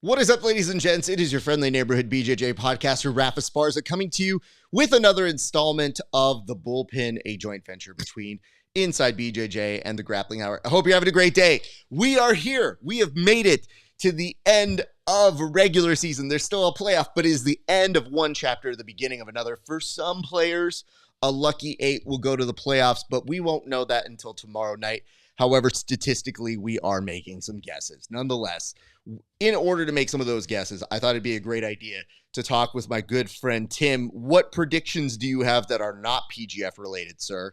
What is up, ladies and gents? It is your friendly neighborhood BJJ podcaster, ESPARZA, coming to you with another installment of the Bullpen, a joint venture between Inside BJJ and the Grappling Hour. I hope you're having a great day. We are here. We have made it to the end of regular season. There's still a playoff, but it is the end of one chapter, the beginning of another. For some players, a lucky 8 will go to the playoffs, but we won't know that until tomorrow night. However, statistically, we are making some guesses. Nonetheless, in order to make some of those guesses, I thought it'd be a great idea to talk with my good friend Tim. What predictions do you have that are not PGF related, sir?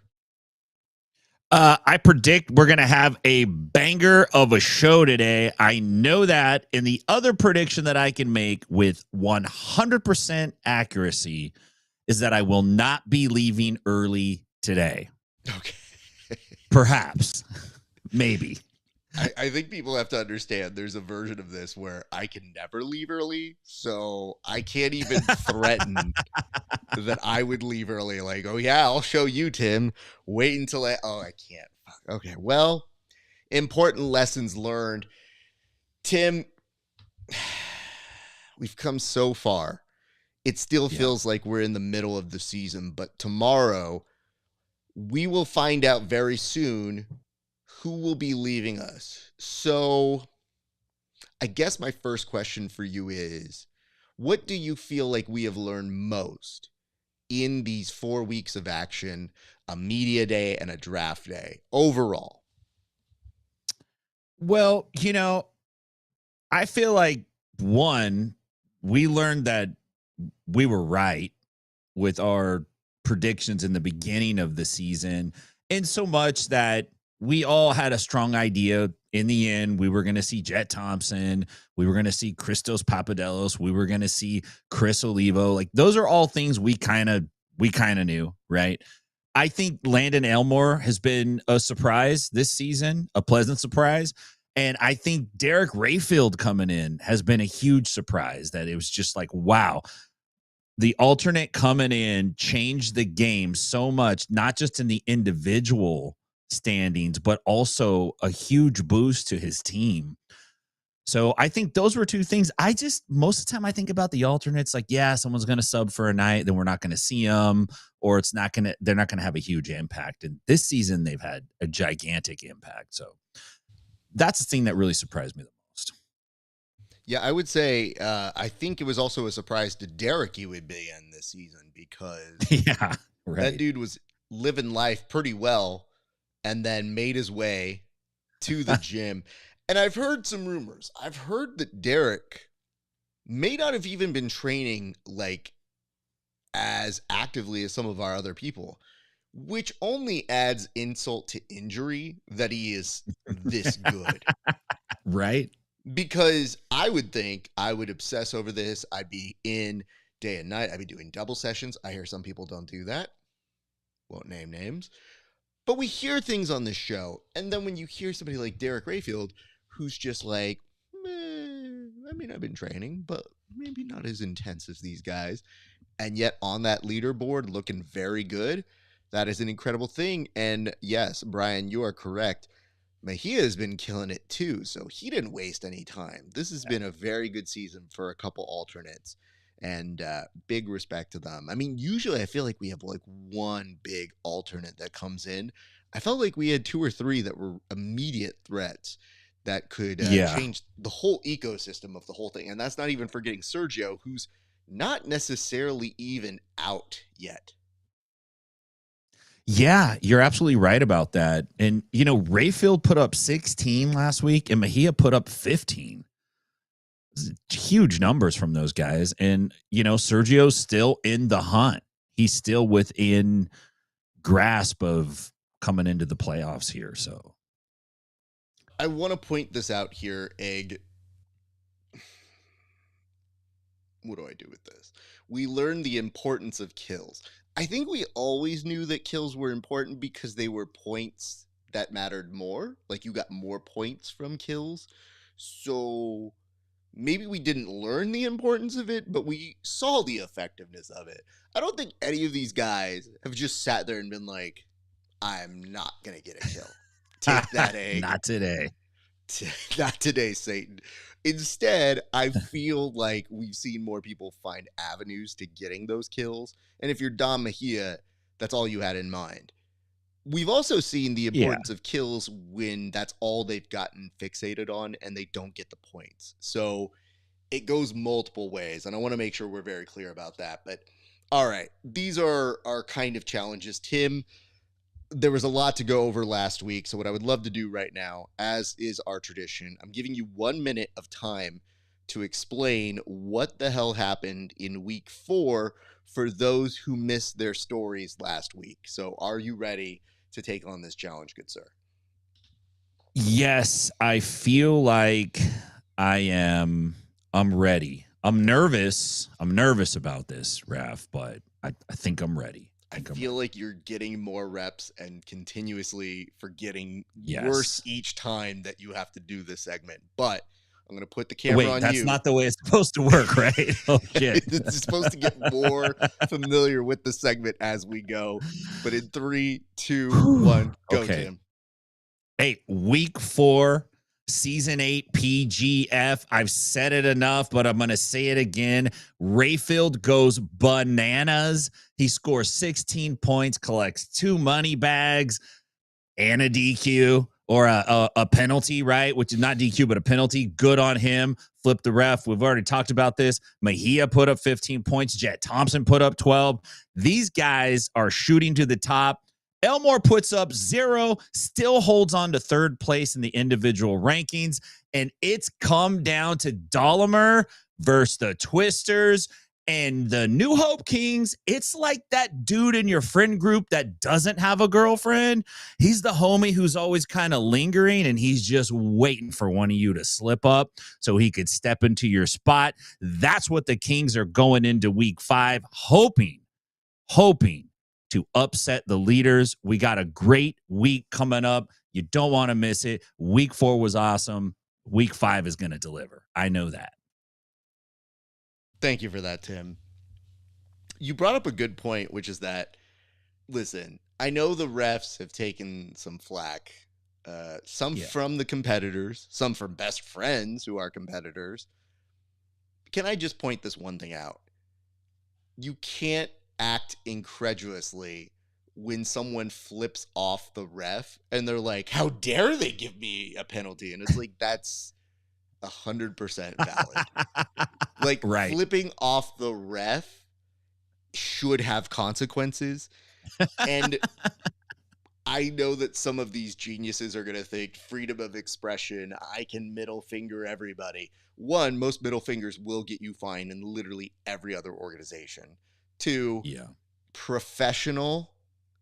I predict we're going to have a banger of a show today. I know that. And the other prediction that I can make with 100% accuracy is that I will not be leaving early today. Okay. Perhaps. Maybe. I think people have to understand there's a version of this where I can never leave early, so I can't even threaten that I would leave early. Like, oh yeah, I'll show you, Tim. Wait until I can't. Okay, well, important lessons learned. Tim, we've come so far. It still feels like we're in the middle of the season, but tomorrow we will find out very soon who will be leaving us. So I guess my first question for you is, what do you feel like we have learned most in these 4 weeks of action, a media day and a draft day overall? Well, I feel like, one, we learned that we were right with our predictions in the beginning of the season, in so much that we all had a strong idea. In the end, we were going to see Jet Thompson. We were going to see Christos Papadelos. We were going to see Chris Olivo. Like, those are all things we kind of knew, right? I think Landon Elmore has been a surprise this season, a pleasant surprise. And I think Derek Rayfield coming in has been a huge surprise, that it was just like, wow, the alternate coming in changed the game so much, not just in the individual standings, but also a huge boost to his team. So I think those were two things. Most of the time I think about the alternates, like, yeah, someone's going to sub for a night, then we're not going to see them, or they're not going to have a huge impact. And this season they've had a gigantic impact. So that's the thing that really surprised me the most. Yeah, I would say I think it was also a surprise to Derek he would be in this season, because that dude was living life pretty well and then made his way to the gym. And I've heard some rumors. I've heard that Derek may not have even been training like as actively as some of our other people, which only adds insult to injury that he is this good. Right? Because I would think I would obsess over this. I'd be in day and night. I'd be doing double sessions. I hear some people don't do that. Won't name names. But we hear things on this show, and then when you hear somebody like Derek Rayfield, who's just like, I've been training, but maybe not as intense as these guys, and yet on that leaderboard looking very good, that is an incredible thing. And yes, Brian, you are correct. Mejia has been killing it too, so he didn't waste any time. This has been a very good season for a couple alternates. And big respect to them. I mean, usually I feel like we have like one big alternate that comes in. I felt like we had 2 or 3 that were immediate threats that could change the whole ecosystem of the whole thing. And that's not even forgetting Sergio, who's not necessarily even out yet. Yeah, you're absolutely right about that. And, Rayfield put up 16 last week and Mejia put up 15. Huge numbers from those guys. And, Sergio's still in the hunt. He's still within grasp of coming into the playoffs here. So I want to point this out here, Egg. What do I do with this? We learned the importance of kills. I think we always knew that kills were important because they were points that mattered more. Like, you got more points from kills. So maybe we didn't learn the importance of it, but we saw the effectiveness of it. I don't think any of these guys have just sat there and been like, I'm not going to get a kill. Take that, Egg. Not today. Not today, Satan. Instead, I feel like we've seen more people find avenues to getting those kills. And if you're Dom Mejia, that's all you had in mind. We've also seen the Yeah. importance of kills when that's all they've gotten fixated on and they don't get the points. So it goes multiple ways, and I want to make sure we're very clear about that. But all right, these are our kind of challenges. Tim, there was a lot to go over last week. So what I would love to do right now, as is our tradition, I'm giving you 1 minute of time to explain what the hell happened in week 4 for those who missed their stories last week. So are you ready to take on this challenge, good sir? Yes, I feel like I'm ready. I'm nervous. I'm nervous about this, Raf, but I think I'm ready. I feel like you're getting more reps and continuously forgetting worse each time that you have to do this segment. But I'm going to put the camera on you. That's not the way it's supposed to work, right? Oh, shit. It's supposed to get more familiar with the segment as we go. But in 3, 2, 1, go, Tim. Hey, week 4, season 8, PGF. I've said it enough, but I'm going to say it again. Rayfield goes bananas. He scores 16 points, collects 2 money bags and a DQ or a penalty, right? Which is not DQ, but a penalty. Good on him. Flip the ref. We've already talked about this. Mejia put up 15 points. Jet Thompson put up 12. These guys are shooting to the top. Elmore puts up 0, still holds on to 3rd place in the individual rankings, and it's come down to Dolomer versus the Twisters and the New Hope Kings. It's like that dude in your friend group that doesn't have a girlfriend. He's the homie who's always kind of lingering, and he's just waiting for one of you to slip up so he could step into your spot. That's what the Kings are going into week 5, hoping to upset the leaders. We got a great week coming up. You don't want to miss it. Week 4 was awesome. Week 5 is going to deliver. I know that. Thank you for that, Tim. You brought up a good point, which is that, listen, I know the refs have taken some flack, some from the competitors, some from best friends who are competitors. Can I just point this one thing out? You can't act incredulously when someone flips off the ref and they're like, how dare they give me a penalty? And it's like, that's 100% valid. Like, flipping off the ref should have consequences. And I know that some of these geniuses are going to think freedom of expression, I can middle finger everybody. 1, most middle fingers will get you fined in literally every other organization. 2, professional,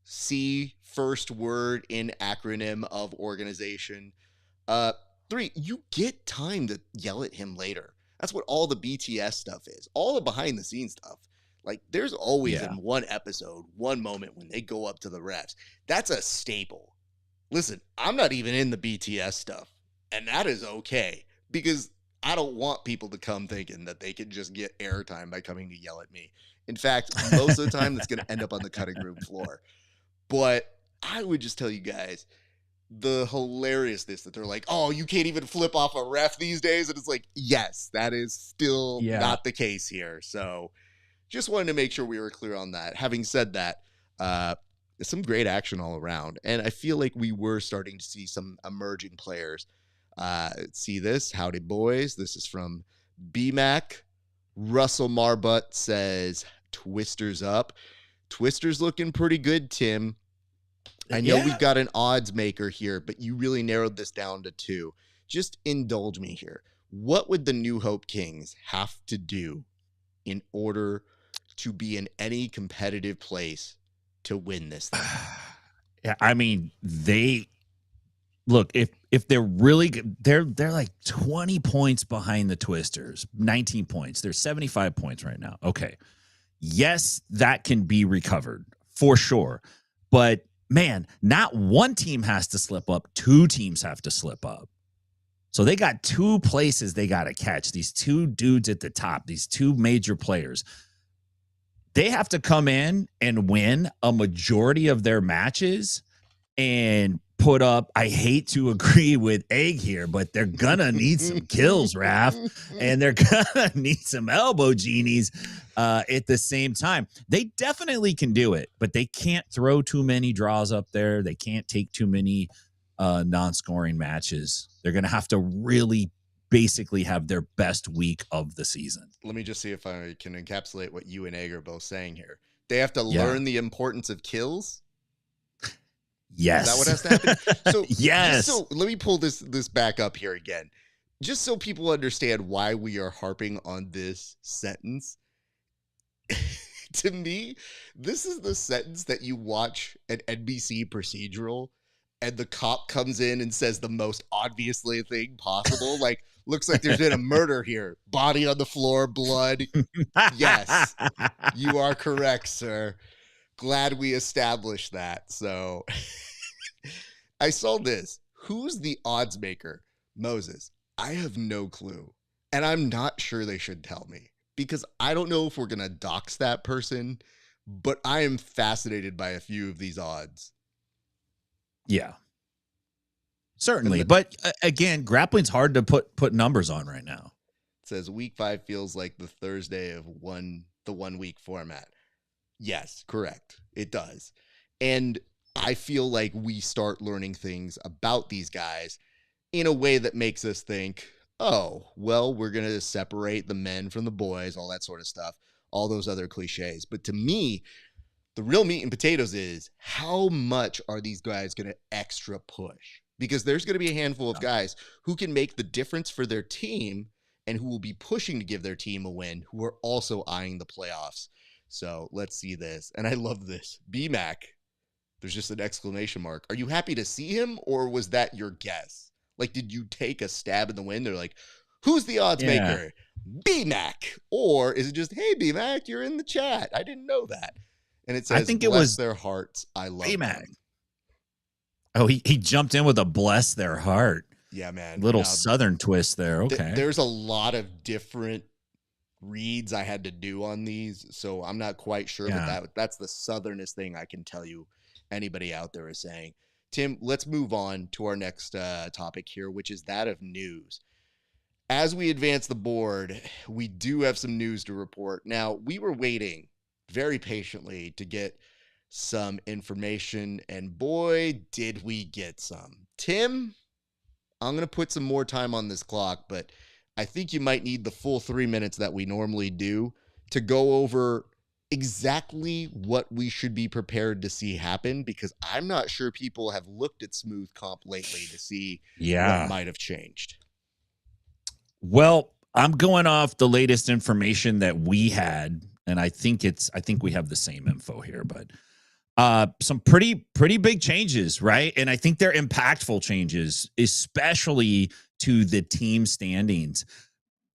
see first word in acronym of organization. 3, you get time to yell at him later. That's what all the BTS stuff is. All the behind the scenes stuff. Like, there's always in one episode, one moment when they go up to the refs. That's a staple. Listen, I'm not even in the BTS stuff, and that is okay, because I don't want people to come thinking that they can just get airtime by coming to yell at me. In fact, most of the time, that's going to end up on the cutting room floor. But I would just tell you guys the hilariousness that they're like, oh, you can't even flip off a ref these days. And it's like, yes, that is still not the case here. So just wanted to make sure we were clear on that. Having said that, some great action all around. And I feel like we were starting to see some emerging players. See this? Howdy, boys. This is from BMAC. Russell Marbutt says, Twisters up. Twisters looking pretty good, Tim. I know we've got an odds maker here, but you really narrowed this down to 2. Just indulge me here. What would the New Hope Kings have to do in order to be in any competitive place to win this thing? Yeah, I mean, look, if they're really good, they're like 20 points behind the Twisters, 19 points. They're 75 points right now. Okay. Yes, that can be recovered for sure. But man, not one team has to slip up. 2 teams have to slip up. So they got 2 places they got to catch. These 2 dudes at the top, these 2 major players. They have to come in and win a majority of their matches and put up, I hate to agree with Egg here, but they're gonna need some kills, Raph, and they're gonna need some elbow genies at the same time. They definitely can do it, but they can't throw too many draws up there. They can't take too many non-scoring matches. They're gonna have to really basically have their best week of the season. Let me just see if I can encapsulate what you and Egg are both saying here. They have to Yeah. learn the importance of kills. Yes. Is that what has to happen? So yes. So let me pull this back up here again, just so people understand why we are harping on this sentence. To me, this is the sentence that you watch an NBC procedural and the cop comes in and says the most obviously thing possible. Like, looks like there's been a murder here. Body on the floor, blood. Yes, you are correct, sir. Glad we established that. So I saw this. Who's the odds maker? Moses. I have no clue. And I'm not sure they should tell me, because I don't know if we're going to dox that person, but I am fascinated by a few of these odds. Yeah. Certainly. But again, grappling's hard to put numbers on right now. It says week 5 feels like the Thursday of the 1 week format. Yes, correct. It does. And I feel like we start learning things about these guys in a way that makes us think, oh, well, we're going to separate the men from the boys, all that sort of stuff, all those other cliches. But to me, the real meat and potatoes is how much are these guys going to extra push? Because there's going to be a handful of guys who can make the difference for their team and who will be pushing to give their team a win, who are also eyeing the playoffs. So let's see this. And I love this. BMAC, there's just an exclamation mark. Are you happy to see him, or was that your guess? Like, did you take a stab in the wind? They're like, who's the odds maker? BMAC. Or is it just, hey, BMAC, you're in the chat. I didn't know that. And it says, I think it was their hearts. I love BMAC. Them. Oh, he jumped in with a bless their heart. Yeah, man. Little Southern twist there. Okay. There's a lot of different reads I had to do on these, so I'm not quite sure, but that's the Southernest thing I can tell you anybody out there is saying. Tim, let's move on to our next topic here, which is that of news. As we advance the board, we do have some news to report. Now, we were waiting very patiently to get some information, and boy, did we get some. Tim, I'm going to put some more time on this clock, but I think you might need the full 3 minutes that we normally do to go over exactly what we should be prepared to see happen, because I'm not sure people have looked at Smooth Comp lately to see what might have changed. Well, I'm going off the latest information that we had, and I think we have the same info here, but some pretty big changes, right? And I think they're impactful changes, especially to the team standings.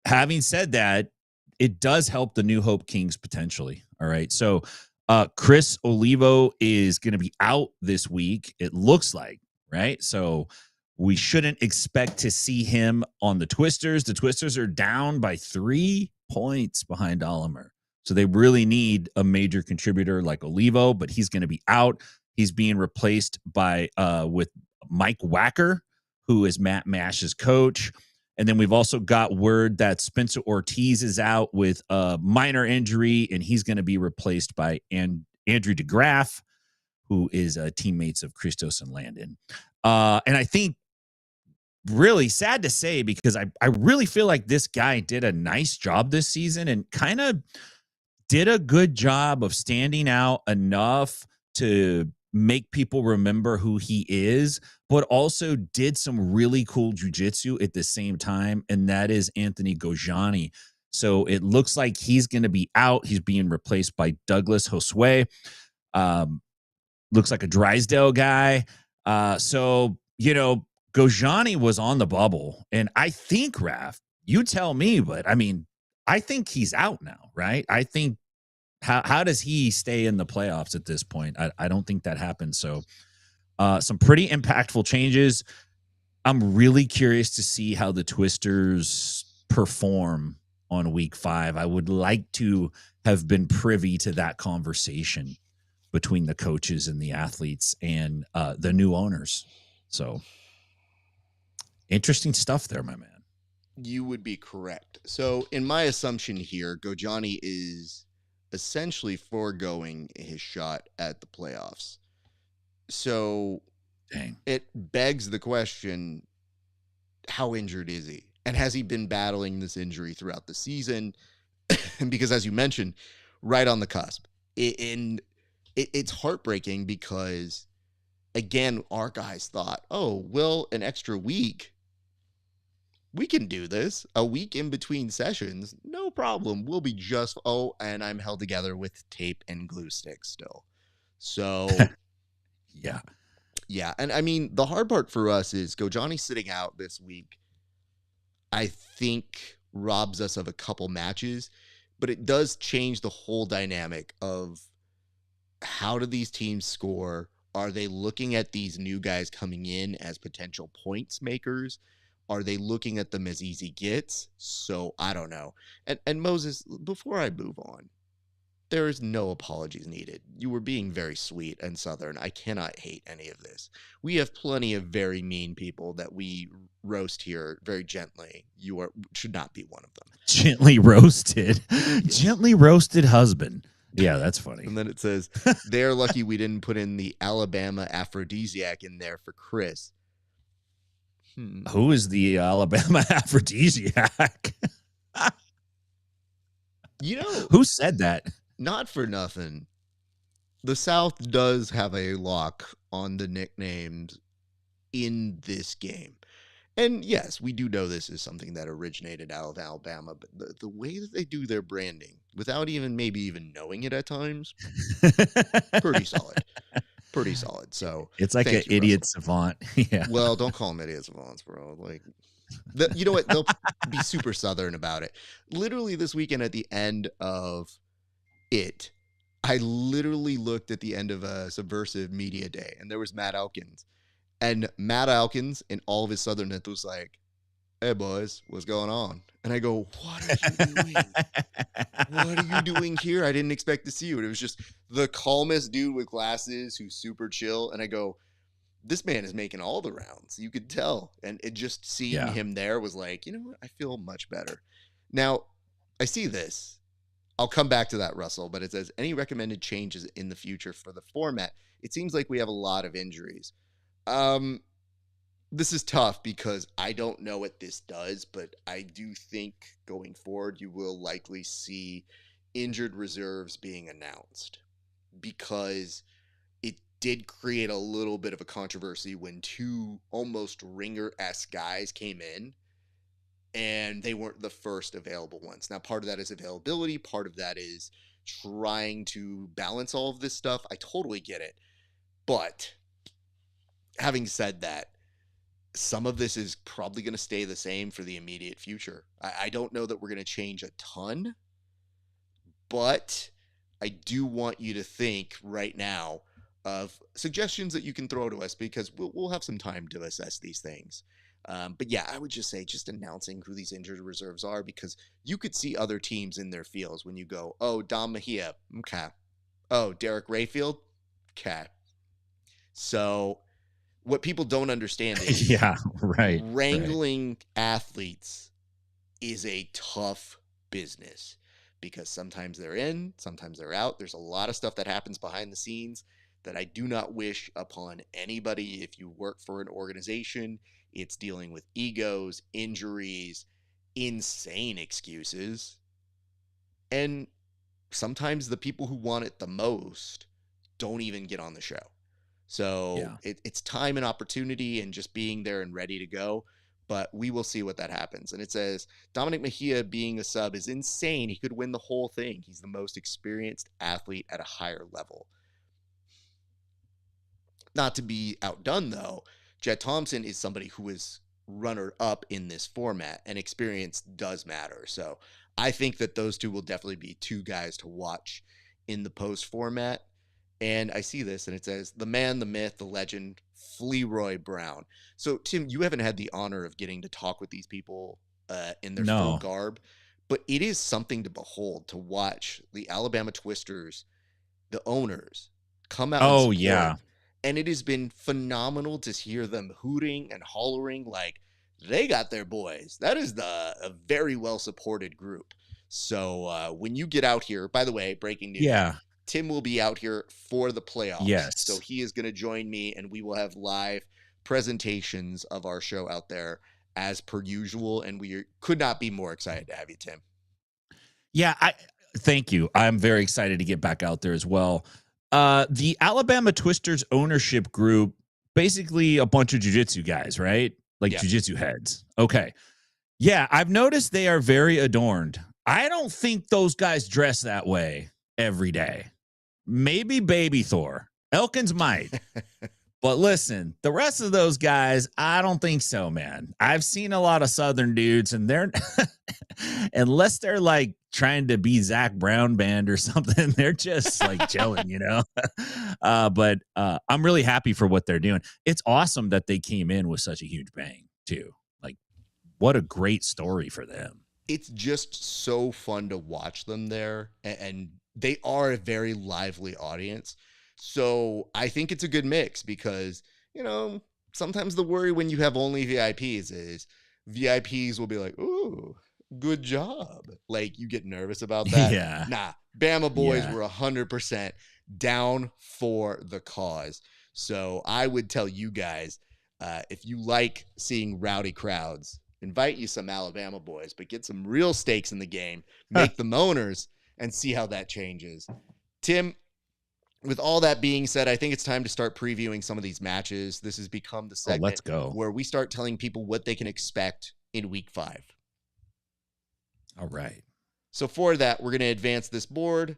Having said that, it does help the New Hope Kings potentially. All right. So Chris Olivo is going to be out this week, it looks like, right? So we shouldn't expect to see him on the Twisters. The Twisters are down by 3 points behind Olimer. So they really need a major contributor like Olivo, but he's going to be out. He's being replaced by with Mike Wacker, who is Matt Mash's coach. And then we've also got word that Spencer Ortiz is out with a minor injury, and he's going to be replaced by Andrew DeGraff, who is teammates of Christos and Landon. And I think really sad to say, because I really feel like this guy did a nice job this season and kind of did a good job of standing out enough to make people remember who he is, but also did some really cool jiu-jitsu at the same time, and that is Anthony Gojani. So it looks like he's going to be out. He's being replaced by Douglas Josue. Looks like a Drysdale guy. So, Gojani was on the bubble, and I think, Raph, you tell me, but I mean, I think he's out now, right? I think how does he stay in the playoffs at this point? I don't think that happens. So some pretty impactful changes. I'm really curious to see how the Twisters perform on week 5. I would like to have been privy to that conversation between the coaches and the athletes and the new owners. So interesting stuff there, my man. You would be correct. So, in my assumption here, Gojani is essentially foregoing his shot at the playoffs. So, Dang. it begs the question, how injured is he? And has he been battling this injury throughout the season? Because, as you mentioned, right on the cusp. It's heartbreaking because, again, our guys thought, oh, well, an extra week, we can do this. A week in between sessions, no problem. We'll be just, and I'm held together with tape and glue sticks still. So, Yeah. yeah. And I mean, the hard part for us is Gojani sitting out this week, I think robs us of a couple matches, but it does change the whole dynamic of how do these teams score? Are they looking at these new guys coming in as potential points makers? Are they looking at them as easy gets? So I don't know. And Moses, before I move on, there is no apologies needed. You were being very sweet and Southern. I cannot hate any of this. We have plenty of very mean people that we roast here very gently. You should not be one of them. Gently roasted. Yes. Gently roasted husband. Yeah, that's funny. And then it says, they're lucky we didn't put in the Alabama aphrodisiac in there for Chris. Who is the Alabama aphrodisiac? You know, who said that? Not for nothing. The South does have a lock on the nicknames in this game. And yes, we do know this is something that originated out of Alabama, but the way that they do their branding, without maybe even knowing it at times, pretty solid. Pretty solid. So it's like an idiot savant. Yeah. Well, don't call them idiot savants, bro. Like, you know what? They'll be super Southern about it. Literally this weekend at the end of it, I literally looked at the end of a Subversive Media Day, and there was Matt Elkins. And Matt Elkins, in all of his Southernness, was like, hey, boys, what's going on? And I go, what are you doing? What are you doing here? I didn't expect to see you. And it was just the calmest dude with glasses who's super chill. And I go, this man is making all the rounds. You could tell. And it just seeing him there was like, you know what? I feel much better. Now, I see this. I'll come back to that, Russell, but it says, any recommended changes in the future for the format? It seems like we have a lot of injuries. This is tough because I don't know what this does, but I do think going forward, you will likely see injured reserves being announced because it did create a little bit of a controversy when two almost ringer-esque guys came in and they weren't the first available ones. Now, part of that is availability. Part of that is trying to balance all of this stuff. I totally get it. But having said that, some of this is probably going to stay the same for the immediate future. I don't know that we're going to change a ton, but I do want you to think right now of suggestions that you can throw to us because we'll have some time to assess these things. But yeah, I would just say just announcing who these injured reserves are because you could see other teams in their fields when you go, oh, Dom Mejia, okay. Oh, Derek Rayfield, okay. So what people don't understand is wrangling athletes is a tough business because sometimes they're in, sometimes they're out. There's a lot of stuff that happens behind the scenes that I do not wish upon anybody. If you work for an organization, it's dealing with egos, injuries, insane excuses. And sometimes the people who want it the most don't even get on the show. So it's time and opportunity and just being there and ready to go. But we will see what that happens. And it says, Dominic Mejia being a sub is insane. He could win the whole thing. He's the most experienced athlete at a higher level. Not to be outdone, though, Jet Thompson is somebody who is runner-up in this format, and experience does matter. So I think that those two will definitely be two guys to watch in the post format. And I see this, and it says, the man, the myth, the legend, Fleroy Brown. So, Tim, you haven't had the honor of getting to talk with these people in their full garb, but it is something to behold, to watch the Alabama Twisters, the owners, come out and support And it has been phenomenal to hear them hooting and hollering like they got their boys. That is a very well supported group. So when you get out here, by the way, breaking news, Yeah. Tim will be out here for the playoffs. So Yes. he is going to join me and we will have live presentations of our show out there as per usual. And we could not be more excited to have you, Tim. Yeah, I thank you. I'm very excited to get back out there as well. The Alabama Twisters ownership group, basically a bunch of jiu-jitsu guys, right? Like Yeah. jiu-jitsu heads. Okay. Yeah, I've noticed they are very adorned. I don't think those guys dress that way every day. Maybe Baby Thor. Elkins might. But listen, the rest of those guys, I don't think so, man. I've seen a lot of Southern dudes, and they're unless they're like trying to be Zach Brown band or something, they're just like chilling, you know. But I'm really happy for what they're doing. It's awesome that they came in with such a huge bang, too. Like, what a great story for them. It's just so fun to watch them there, and they are a very lively audience. So I think it's a good mix because, sometimes the worry when you have only VIPs is VIPs will be like, ooh, good job. Like you get nervous about that. Yeah. Nah, Bama boys Yeah. were 100% down for the cause. So I would tell you guys, if you like seeing rowdy crowds, invite you some Alabama boys, but get some real stakes in the game, make them owners, and see how that changes. Tim, with all that being said, I think it's time to start previewing some of these matches. This has become the segment let's go. where we start telling people what they can expect in week 5. All right. So for that, we're going to advance this board,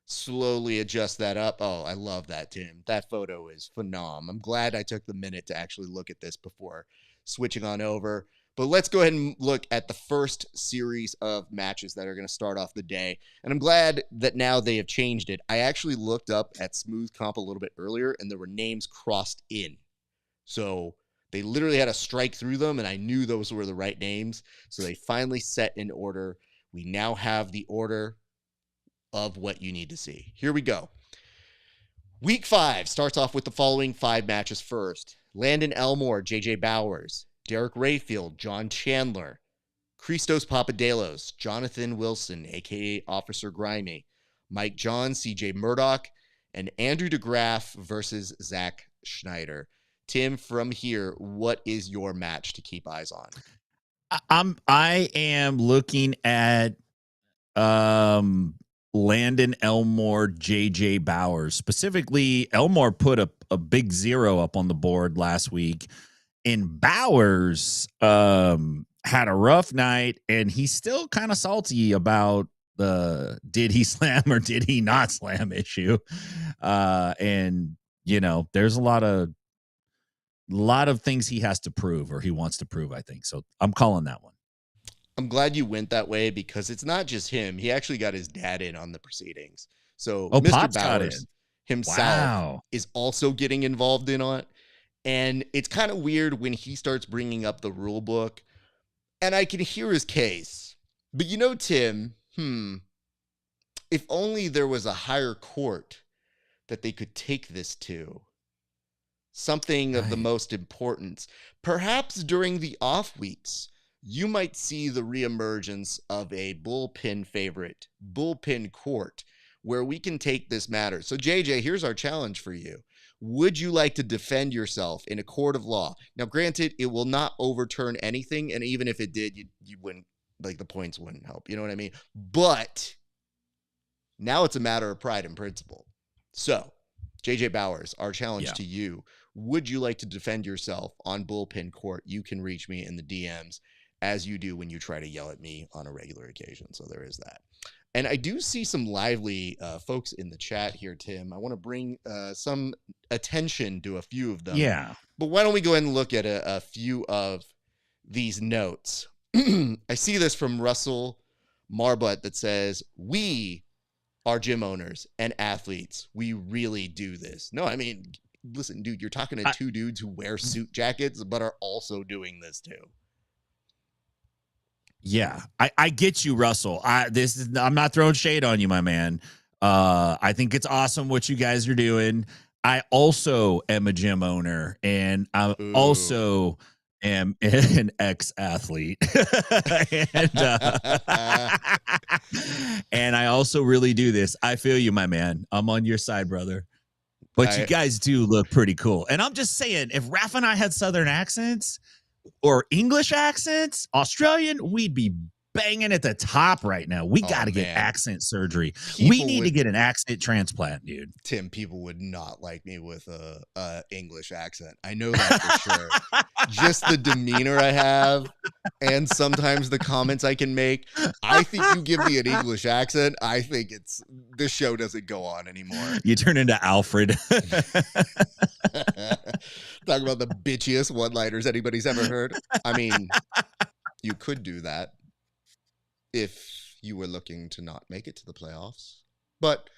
slowly adjust that up. Oh, I love that, Tim. That photo is phenomenal. I'm glad I took the minute to actually look at this before switching on over. But let's go ahead and look at the first series of matches that are going to start off the day. And I'm glad that now they have changed it. I actually looked up at Smooth Comp a little bit earlier, and there were names crossed in. So they literally had to strike through them, and I knew those were the right names. So they finally set in order. We now have the order of what you need to see. Here we go. Week 5 starts off with the following 5 matches first. Landon Elmore, J.J. Bowers, Derek Rayfield, John Chandler, Christos Papadelos, Jonathan Wilson, a.k.a. Officer Grimy, Mike John, C.J. Murdoch, and Andrew DeGraff versus Zach Schneider. Tim, from here, what is your match to keep eyes on? I am looking at Landon Elmore, J.J. Bowers. Specifically, Elmore put a big 0 up on the board last week. And Bowers had a rough night, and he's still kind of salty about the did he slam or did he not slam issue. And, there's a lot of things he has to prove or he wants to prove, I think. So I'm calling that one. I'm glad you went that way because it's not just him. He actually got his dad in on the proceedings. So Mr. Pops Bowers himself is also getting involved in on it. And it's kind of weird when he starts bringing up the rule book. And I can hear his case. But Tim, if only there was a higher court that they could take this to. Something of the most importance. Perhaps during the off weeks, you might see the reemergence of a bullpen favorite, bullpen court, where we can take this matter. So, JJ, here's our challenge for you. Would you like to defend yourself in a court of law? Now, granted, it will not overturn anything, and even if it did, you wouldn't, like, the points wouldn't help. You know what I mean? But now it's a matter of pride and principle. So, JJ Bowers, our challenge to you. Would you like to defend yourself on bullpen court? You can reach me in the DMs as you do when you try to yell at me on a regular occasion. So there is that. And I do see some lively folks in the chat here, Tim. I want to bring some attention to a few of them. Yeah. But why don't we go ahead and look at a few of these notes? I see this from Russell Marbutt that says, we are gym owners and athletes. We really do this. No, I mean, listen, dude, you're talking to 2 dudes who wear suit jackets but are also doing this too. Yeah, I get you, Russell. I'm not throwing shade on you, my man. I think it's awesome what you guys are doing. I also am a gym owner, and I Ooh. also am an ex-athlete. and and I also really do this. I feel you, my man. I'm on your side, brother. But you I guys do look pretty cool. And I'm just saying, if Raph and I had Southern accents or English accents, Australian, we'd be banging at the top right now. We oh got to get man, accent surgery. We people need to would get an accent transplant, dude. Tim, people would not like me with a English accent. I know that for sure. Just the demeanor I have and sometimes the comments I can make. I think you give me an English accent, I think this show doesn't go on anymore. You turn into Alfred. Talk about the bitchiest one-liners anybody's ever heard. I mean, you could do that if you were looking to not make it to the playoffs. But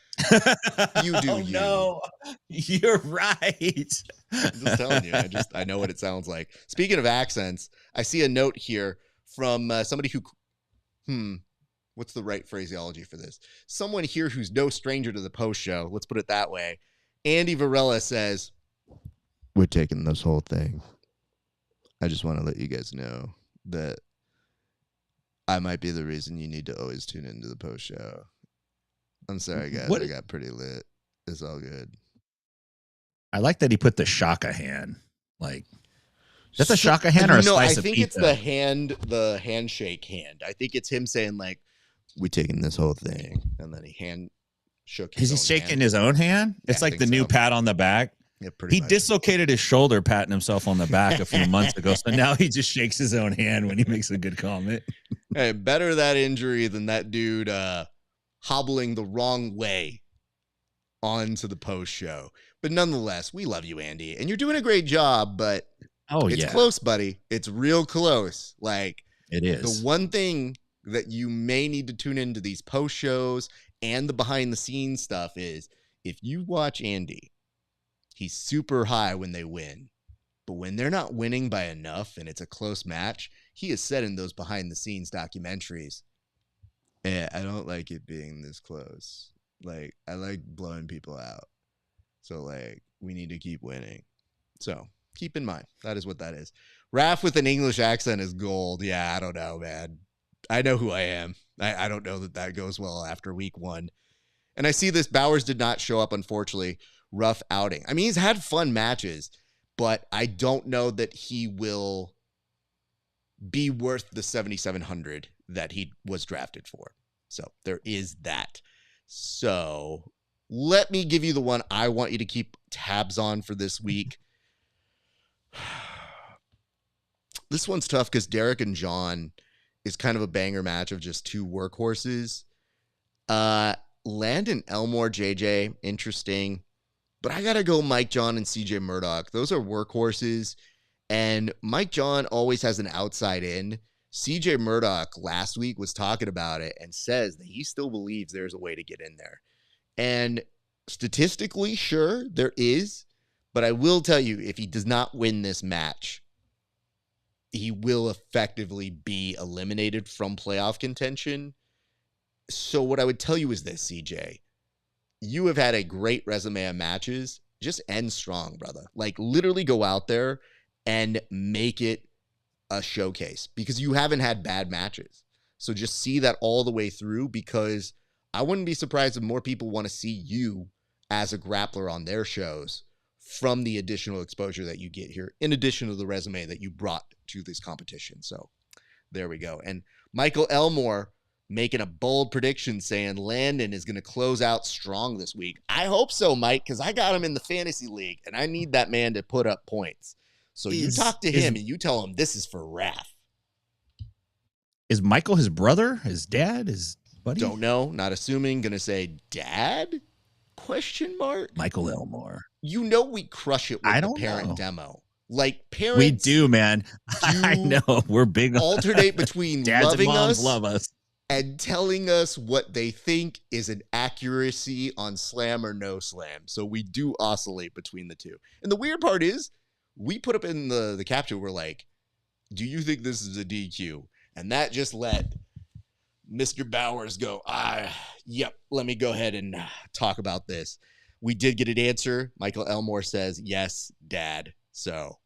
you do you. No, you're right. I'm just telling you. I know what it sounds like. Speaking of accents, I see a note here from somebody who, what's the right phraseology for this? Someone here who's no stranger to the post show. Let's put it that way. Andy Varela says, "We're taking this whole thing. I just want to let you guys know that I might be the reason you need to always tune into the post show. I'm sorry, guys. I got pretty lit. It's all good." I like that he put the shaka hand. Like, that's a shaka hand or a slice of pizza? I think it's the handshake hand. I think it's him saying, like, "We taking this whole thing," and then he shook his Is he own shaking hand. his own hand? It's like the new pat on the back. Yeah, pretty he much. Dislocated his shoulder patting himself on the back a few months ago, so now he just shakes his own hand when he makes a good comment. Hey, better that injury than that dude hobbling the wrong way onto the post show. But nonetheless, we love you, Andy, and you're doing a great job, but it's close, buddy. It's real close. Like, it is. The one thing that you may need to tune into these post shows and the behind the scenes stuff is if you watch Andy, he's super high when they win. But when they're not winning by enough and it's a close match, he has said in those behind the scenes documentaries, "Yeah, I don't like it being this close. Like, I like blowing people out. So, like, we need to keep winning." So, keep in mind, that is what that is. Raph with an English accent is gold. Yeah, I don't know, man. I know who I am. I don't know that goes well after week 1. And I see this. Bowers did not show up, unfortunately. Rough outing. I mean, he's had fun matches, but I don't know that he will be worth the 7,700 that he was drafted for. So there is that. So let me give you the one I want you to keep tabs on for this week. This one's tough because Derek and John is kind of a banger match of just two workhorses. Landon Elmore, JJ, interesting. But I got to go Mike John and CJ Murdoch. Those are workhorses. And Mike John always has an outside in. CJ Murdoch last week was talking about it and says that he still believes there's a way to get in there. And statistically, sure, there is. But I will tell you, if he does not win this match, he will effectively be eliminated from playoff contention. So what I would tell you is this, CJ. You have had a great resume of matches. Just end strong, brother. Like, literally go out there and make it a showcase because you haven't had bad matches. So just see that all the way through, because I wouldn't be surprised if more people want to see you as a grappler on their shows from the additional exposure that you get here, in addition to the resume that you brought to this competition. So there we go. And Michael Elmore making a bold prediction saying Landon is going to close out strong this week. I hope so, Mike, because I got him in the fantasy league, and I need that man to put up points. So you talk to him and you tell him this is for Raph. Is Michael his brother, his dad, his buddy? Don't know. Not assuming. Going to say dad? Question mark? Michael Elmore. You know we crush it with the parent demo. Like, parents. We do, man. I know. We're big. Alternate between dads loving and moms us, love us, and telling us what they think is an accuracy on slam or no slam. So we do oscillate between the two. And the weird part is, we put up in the caption, we're like, do you think this is a DQ? And that just let Mr. Bowers go, yep, let me go ahead and talk about this. We did get an answer. Michael Elmore says, yes, Dad. So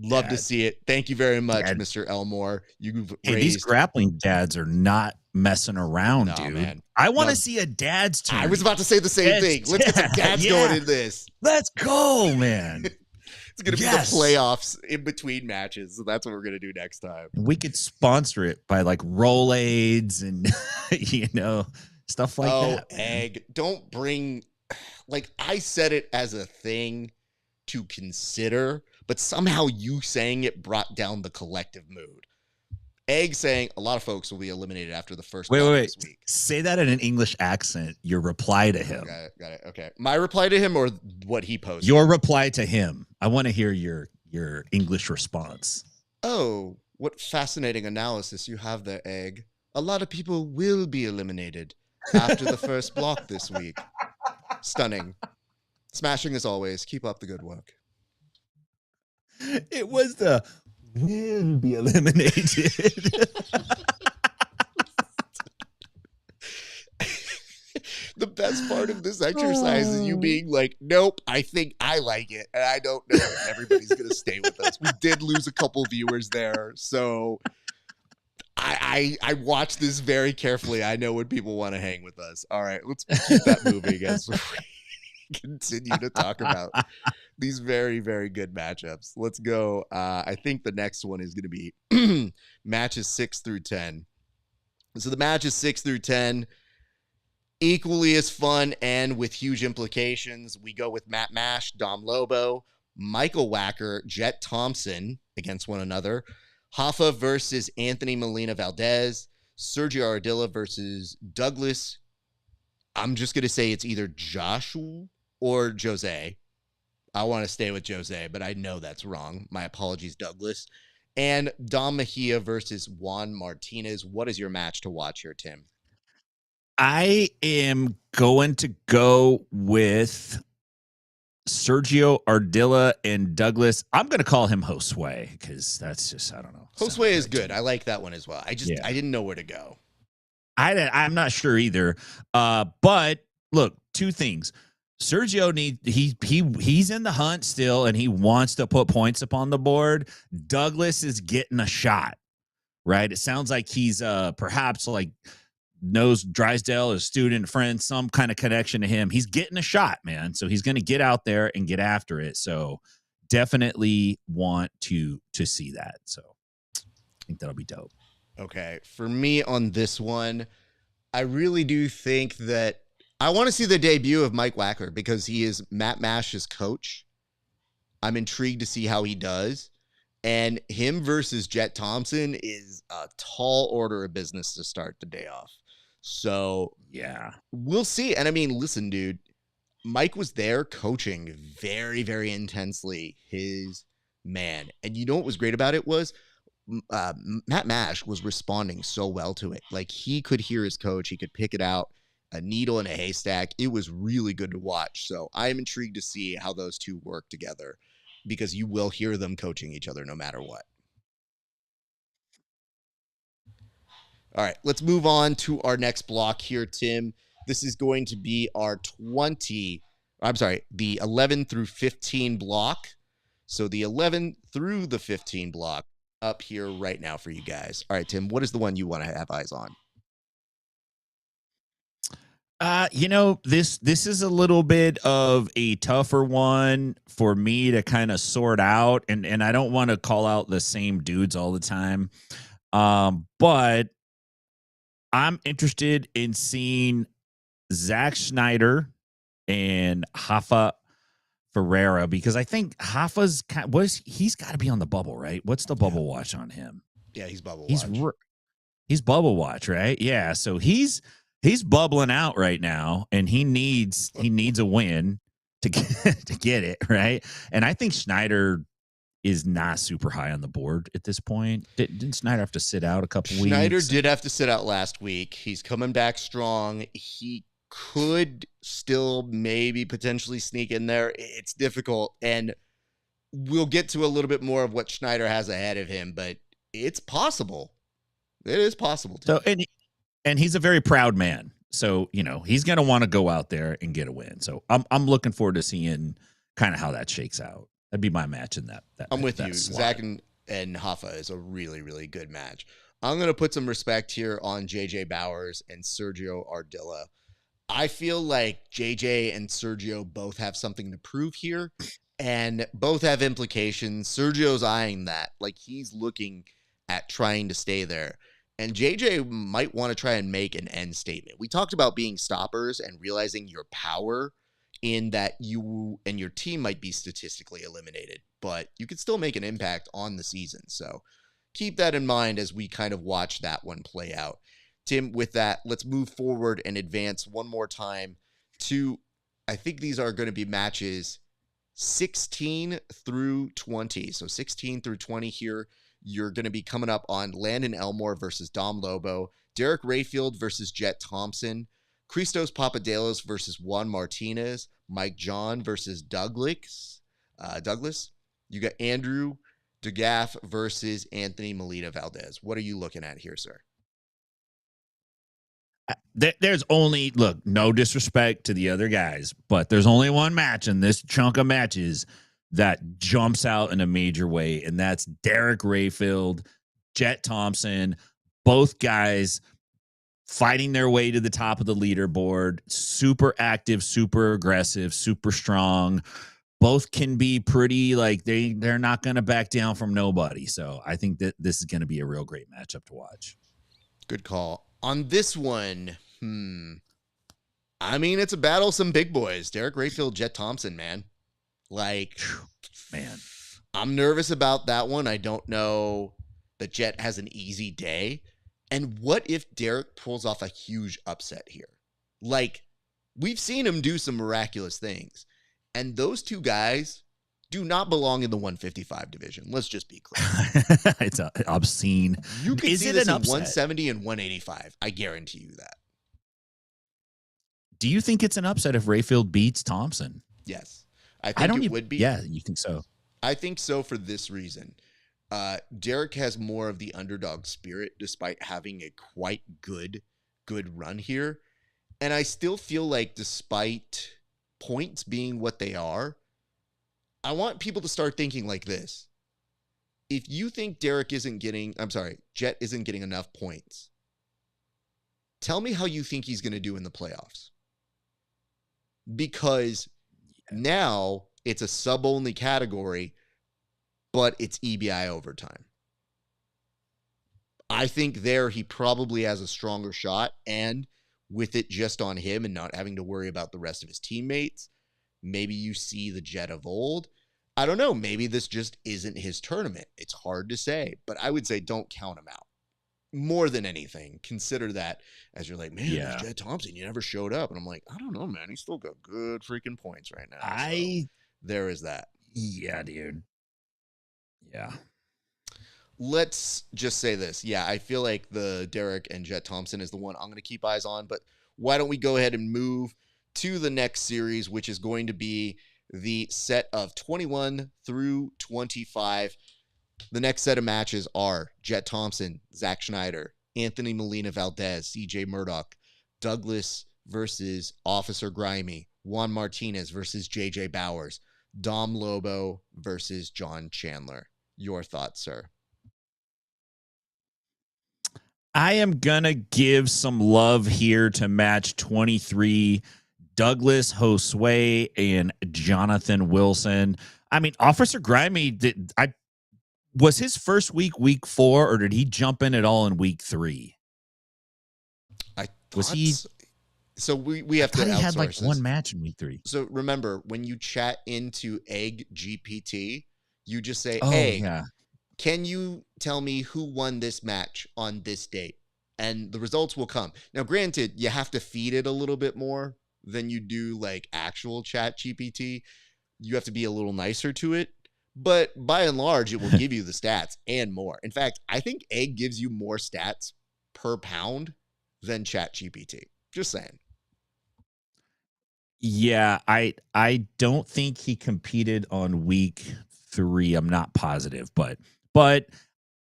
love to Dad. see it. Thank you very much, Dad. Mr. Elmore. You've Hey, raised. these grappling dads are not messing around, No, dude. man. I want to No. see a dad's turn. I was about to say the same thing. Let's get some dads going in this. Let's go, man. It's going to be the playoffs in between matches. So that's what we're going to do next time. We could sponsor it by like Rolaids and, stuff like that. Oh, Egg. Don't bring, like, I said it as a thing to consider, but somehow you saying it brought down the collective mood. Egg saying a lot of folks will be eliminated after the first wait. this week. Say that in an English accent. Your reply to him. Got it. Okay. My reply to him or what he posted? Your reply to him. I want to hear your English response. Oh, what fascinating analysis you have there, Egg. A lot of people will be eliminated after the first block this week. Stunning. Smashing as always. Keep up the good work. It was the will be eliminated. The best part of this exercise is you being like, nope, I think I like it. And I don't know if everybody's going to stay with us. We did lose a couple viewers there. So I watched this very carefully. I know when people want to hang with us. All right, let's keep that moving as we continue to talk about these very, very good matchups. Let's go. I think the next one is going to be matches 6 through 10. So the matches 6 through 10, equally as fun and with huge implications. We go with Matt Mash, Dom Lobo, Michael Wacker, Jet Thompson against one another. Hoffa versus Anthony Molina Valdez. Sergio Ardilla versus Douglas. I'm just going to say it's either Joshua or Jose. I want to stay with Jose, but I know that's wrong. My apologies, Douglas. And Dom Mejia versus Juan Martinez. What is your match to watch here, Tim? I am going to go with Sergio Ardilla and Douglas. I'm going to call him Josue because that's just, I don't know. Josue is good. I like that one as well. I didn't know where to go. I'm not sure either. But look, two things. Sergio he's in the hunt still, and he wants to put points up on the board. Douglas is getting a shot, right? It sounds like he's perhaps like knows Drysdale, a student, friend, some kind of connection to him. He's getting a shot, man. So he's going to get out there and get after it. So definitely want to see that. So I think that'll be dope. Okay. For me on this one, I really do think that I want to see the debut of Mike Wacker because he is Matt Mash's coach. I'm intrigued to see how he does. And him versus Jet Thompson is a tall order of business to start the day off. So, yeah, we'll see. And I mean, listen, dude, Mike was there coaching very, very intensely his man. And you know what was great about it was Matt Mash was responding so well to it. Like, he could hear his coach. He could pick it out, a needle in a haystack. It was really good to watch. So I am intrigued to see how those two work together because you will hear them coaching each other no matter what. All right, let's move on to our next block here, Tim. This is going to be our the 11 through 15 block. So the 11 through the 15 block up here right now for you guys. All right, Tim, what is the one you want to have eyes on? This is a little bit of a tougher one for me to kind of sort out, and I don't want to call out the same dudes all the time. But I'm interested in seeing Zach Schneider and Hoffa Ferreira because I think Hoffa's he's got to be on the bubble, right? What's the bubble watch on him? Yeah, he's bubble watch. He's bubble watch, right? Yeah, so he's bubbling out right now, and he needs a win to get it right. And I think Schneider is not super high on the board at this point. Didn't Schneider have to sit out a couple weeks? Schneider did have to sit out last week. He's coming back strong. He could still maybe potentially sneak in there. It's difficult, and we'll get to a little bit more of what Schneider has ahead of him, but it's possible. It is possible. So and he's a very proud man. So, he's going to want to go out there and get a win. So I'm looking forward to seeing kind of how that shakes out. That'd be my match in that. I'm with that you. slot. Zach and Hoffa is a really, really good match. I'm going to put some respect here on JJ Bowers and Sergio Ardilla. I feel like JJ and Sergio both have something to prove here, and both have implications. Sergio's eyeing that. Like, he's looking at trying to stay there. And JJ might want to try and make an end statement. We talked about being stoppers and realizing your power in that you and your team might be statistically eliminated, but you could still make an impact on the season. So keep that in mind as we kind of watch that one play out. Tim, with that, let's move forward and advance one more time to, I think these are going to be matches 16 through 20. So 16 through 20 here. You're going to be coming up on Landon Elmore versus Dom Lobo, Derek Rayfield versus Jet Thompson, Christos Papadopoulos versus Juan Martinez, Mike John versus Douglas. You got Andrew DeGaff versus Anthony Molina Valdez. What are you looking at here, sir? There's only, look, no disrespect to the other guys, but there's only one match in this chunk of matches that jumps out in a major way, and that's Derek Rayfield, Jet Thompson, both guys fighting their way to the top of the leaderboard, super active, super aggressive, super strong. Both can be pretty, like, they're not going to back down from nobody. So I think that this is going to be a real great matchup to watch. Good call. On this one, I mean, it's a battle of some big boys. Derek Rayfield, Jet Thompson, man. Like, man, I'm nervous about that one. I don't know that Jet has an easy day. And what if Derek pulls off a huge upset here? Like, we've seen him do some miraculous things. And those two guys do not belong in the 155 division. Let's just be clear. It's obscene. You can see this in 170 and 185. I guarantee you that. Do you think it's an upset if Rayfield beats Thompson? Yes. I think it would be. Yeah, you think so? I think so for this reason. Derek has more of the underdog spirit despite having a quite good run here. And I still feel like despite points being what they are, I want people to start thinking like this. If you think Jet isn't getting enough points, tell me how you think he's going to do in the playoffs. Because now it's a sub-only category, but it's EBI overtime. I think there he probably has a stronger shot, and with it just on him and not having to worry about the rest of his teammates, maybe you see the Jet of old. I don't know. Maybe this just isn't his tournament. It's hard to say, but I would say don't count him out. More than anything, consider that as you're like, man, there's Jet Thompson, you never showed up. And I'm like, I don't know, man. He's still got good freaking points right now. So there is that. Yeah, dude. Yeah. Let's just say this. Yeah, I feel like the Derek and Jet Thompson is the one I'm going to keep eyes on. But why don't we go ahead and move to the next series, which is going to be the set of 21 through 25. The next set of matches are Jet Thompson, Zach Schneider, Anthony Molina Valdez, CJ Murdoch, Douglas versus Officer Grimy, Juan Martinez versus JJ Bowers, Dom Lobo versus John Chandler. Your thoughts, sir? I am going to give some love here to match 23, Douglas Josue and Jonathan Wilson. I mean, Officer Grimy, was his first week 4, or did he jump in at all in week 3? So we have to outsource. He had like one match in week 3. So remember, when you chat into Egg GPT, you just say, can you tell me who won this match on this date? And the results will come. Now, granted, you have to feed it a little bit more than you do like actual chat GPT. You have to be a little nicer to it. But by and large, it will give you the stats and more. In fact, I think Egg gives you more stats per pound than ChatGPT. Just saying. Yeah, I don't think he competed on week 3. I'm not positive, but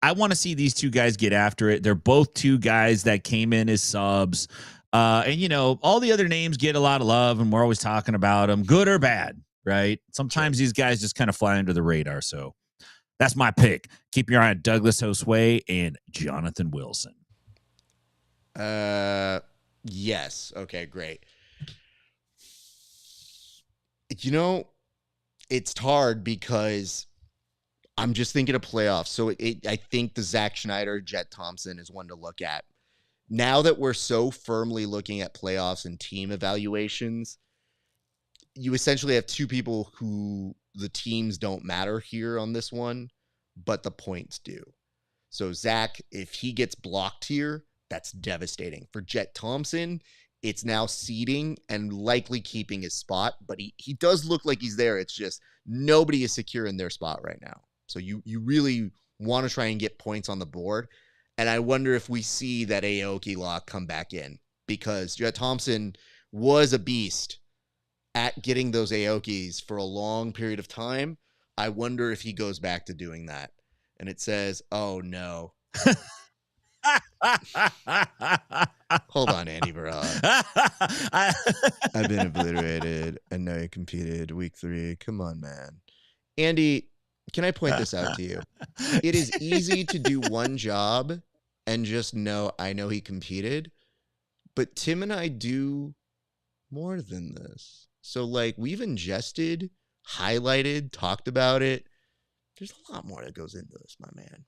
I want to see these two guys get after it. They're both two guys that came in as subs. And, you know, all the other names get a lot of love, and we're always talking about them, good or bad, right? Sometimes these guys just kind of fly under the radar. So that's my pick. Keep your eye on Douglas Josue and Jonathan Wilson. Yes. Okay, great. You know, it's hard because I'm just thinking of playoffs. So I think the Zach Schneider, Jet Thompson is one to look at. Now that we're so firmly looking at playoffs and team evaluations, you essentially have two people who the teams don't matter here on this one, but the points do. So Zach, if he gets blocked here, that's devastating. For Jet Thompson, it's now seeding and likely keeping his spot, but he does look like he's there. It's just nobody is secure in their spot right now. So you really want to try and get points on the board. And I wonder if we see that Aoki lock come back in, because Jet Thompson was a beast at getting those Aokis for a long period of time. I wonder if he goes back to doing that. And it says, oh no. Hold on, Andy Barra. I've been obliterated and now you competed week 3. Come on, man. Andy, can I point this out to you? It is easy to do one job and just know, I know he competed, but Tim and I do more than this. So, like, we've ingested, highlighted, talked about it. There's a lot more that goes into this, my man.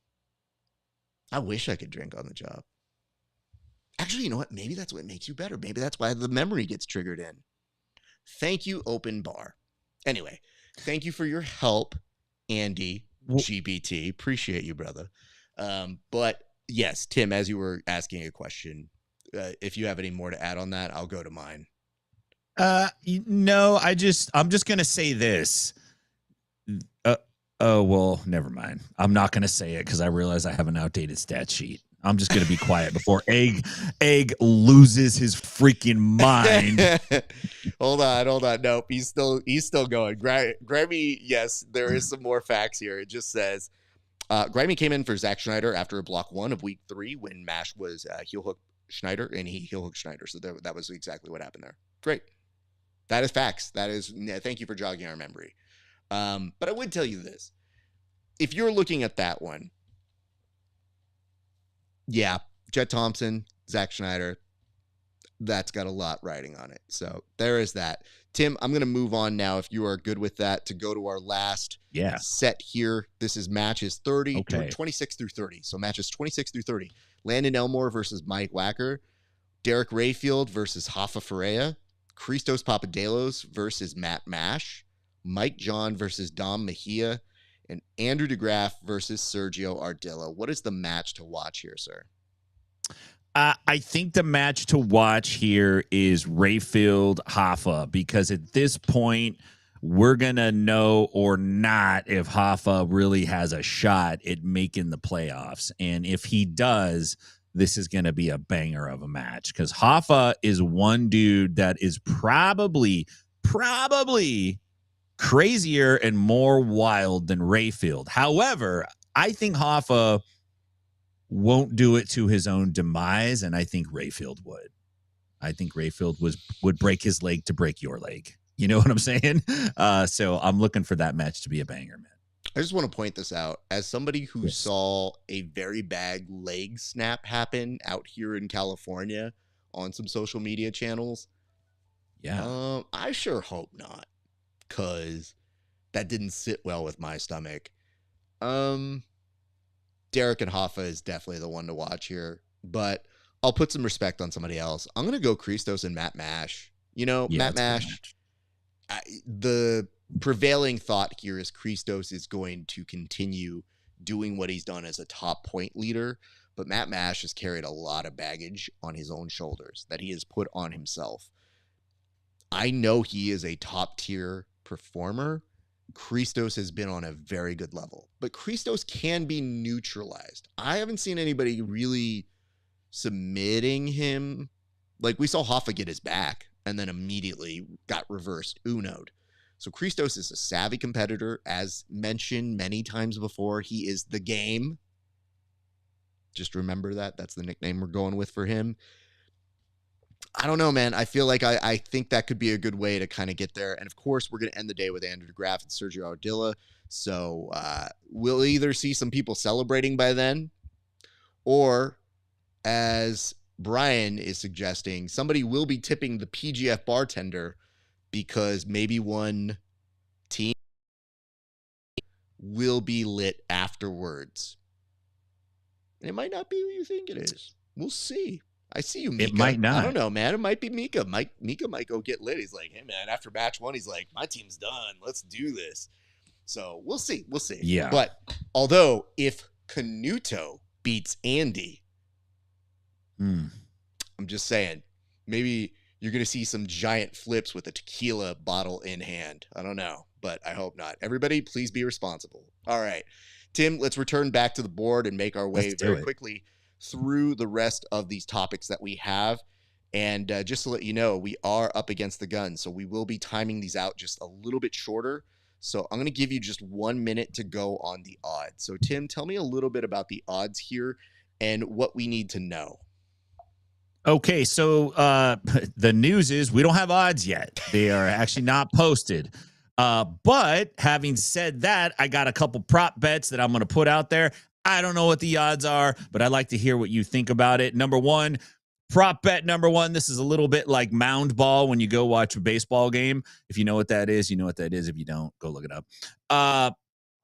I wish I could drink on the job. Actually, you know what? Maybe that's what makes you better. Maybe that's why the memory gets triggered in. Thank you, Open Bar. Anyway, thank you for your help, Andy GBT. Appreciate you, brother. But yes, Tim, as you were asking a question, if you have any more to add on that, I'll go to mine. No, I'm just gonna say this. Oh, well, never mind. I'm not gonna say it because I realize I have an outdated stat sheet. I'm just gonna be quiet before Egg loses his freaking mind. Hold on. Nope, he's still going. Grammy, yes, there is some more facts here. It just says Grammy came in for Zach Schneider after a block 1 of week 3 when Mash was heel hook Schneider, and he heel hooked Schneider. So that was exactly what happened there. Great. That is facts. Thank you for jogging our memory. But I would tell you this. If you're looking at that one, yeah, Jet Thompson, Zach Schneider, that's got a lot riding on it. So there is that. Tim, I'm going to move on now, if you are good with that, to go to our last set here. This is matches 26 through 30. So matches 26 through 30. Landon Elmore versus Mike Wacker. Derek Rayfield versus Rafa Ferreira. Christos Papadelos versus Matt Mash. Mike John versus Dom Mejia. And Andrew DeGraff versus Sergio Ardillo. What is the match to watch here, sir? I think the match to watch here is Rayfield Hoffa, because at this point, we're going to know or not if Hoffa really has a shot at making the playoffs. And if he does, this is going to be a banger of a match, because Hoffa is one dude that is probably crazier and more wild than Rayfield. However, I think Hoffa won't do it to his own demise, and I think Rayfield would. I think Rayfield would break his leg to break your leg. You know what I'm saying? So I'm looking for that match to be a banger, man. I just want to point this out. As somebody who saw a very bad leg snap happen out here in California on some social media channels, I sure hope not, because that didn't sit well with my stomach. Derek and Hoffa is definitely the one to watch here, but I'll put some respect on somebody else. I'm going to go Christos and Matt Mash. You know, Matt Mash, the prevailing thought here is Christos is going to continue doing what he's done as a top point leader, but Matt Mash has carried a lot of baggage on his own shoulders that he has put on himself. I know he is a top tier performer. Christos has been on a very good level, but Christos can be neutralized. I haven't seen anybody really submitting him. Like, we saw Hoffa get his back and then immediately got reversed Uno'd. So Christos is a savvy competitor. As mentioned many times before, he is the game. Just remember that. That's the nickname we're going with for him. I don't know, man. I feel like I think that could be a good way to kind of get there. And of course, we're going to end the day with Andrew DeGraff and Sergio Ardilla. So we'll either see some people celebrating by then, or as Brian is suggesting, somebody will be tipping the PGF bartender because maybe one team will be lit afterwards. And it might not be who you think it is. We'll see. I see you, Mika. It might not. I don't know, man. It might be Mika. Mika might go get lit. He's like, hey, man, after match one, he's like, my team's done. Let's do this. So we'll see. We'll see. Yeah. But although if Canuto beats Andy, I'm just saying, maybe you're going to see some giant flips with a tequila bottle in hand. I don't know, but I hope not. Everybody, please be responsible. All right. Tim, let's return back to the board and make our way very quickly through the rest of these topics that we have. And just to let you know, we are up against the gun, so we will be timing these out just a little bit shorter. So I'm going to give you just 1 minute to go on the odds. So Tim, tell me a little bit about the odds here and what we need to know. Okay, so the news is we don't have odds yet. They are actually not posted. But having said that, I got a couple prop bets that I'm going to put out there. I don't know what the odds are, but I'd like to hear what you think about it. Number one, prop bet number one. This is a little bit like mound ball when you go watch a baseball game. If you know what that is, you know what that is. If you don't, go look it up.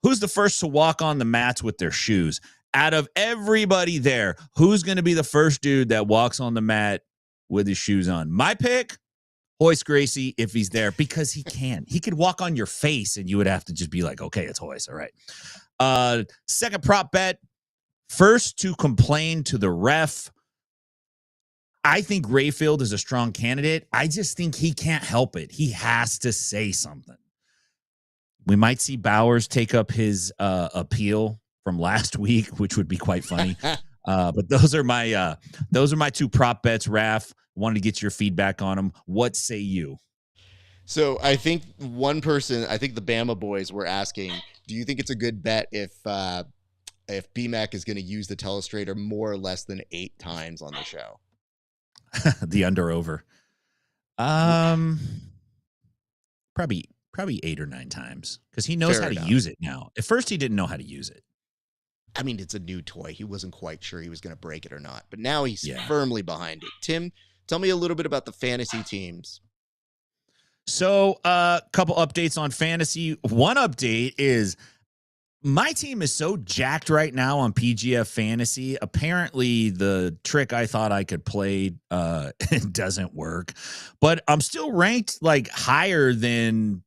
Who's the first to walk on the mats with their shoes? Out of everybody there, who's going to be the first dude that walks on the mat with his shoes on? My pick, Hoist Gracie, if he's there, because he can. He could walk on your face, and you would have to just be like, okay, it's Hoist. All right. Second prop bet, first to complain to the ref. I think Rayfield is a strong candidate. I just think he can't help it. He has to say something. We might see Bowers take up his appeal from last week, which would be quite funny. But those are my two prop bets, Raph. Wanted to get your feedback on them. What say you? So I think the Bama boys were asking, do you think it's a good bet if BMAC is going to use the telestrator more or less than 8 times on the show? The under over. Probably 8 or 9 times, because he knows how to use it now. At first, he didn't know how to use it. I mean, it's a new toy. He wasn't quite sure he was going to break it or not, but now he's firmly behind it. Tim, tell me a little bit about the fantasy teams. So, a couple updates on fantasy. One update is my team is so jacked right now on PGF Fantasy. Apparently, the trick I thought I could play it doesn't work, but I'm still ranked like higher than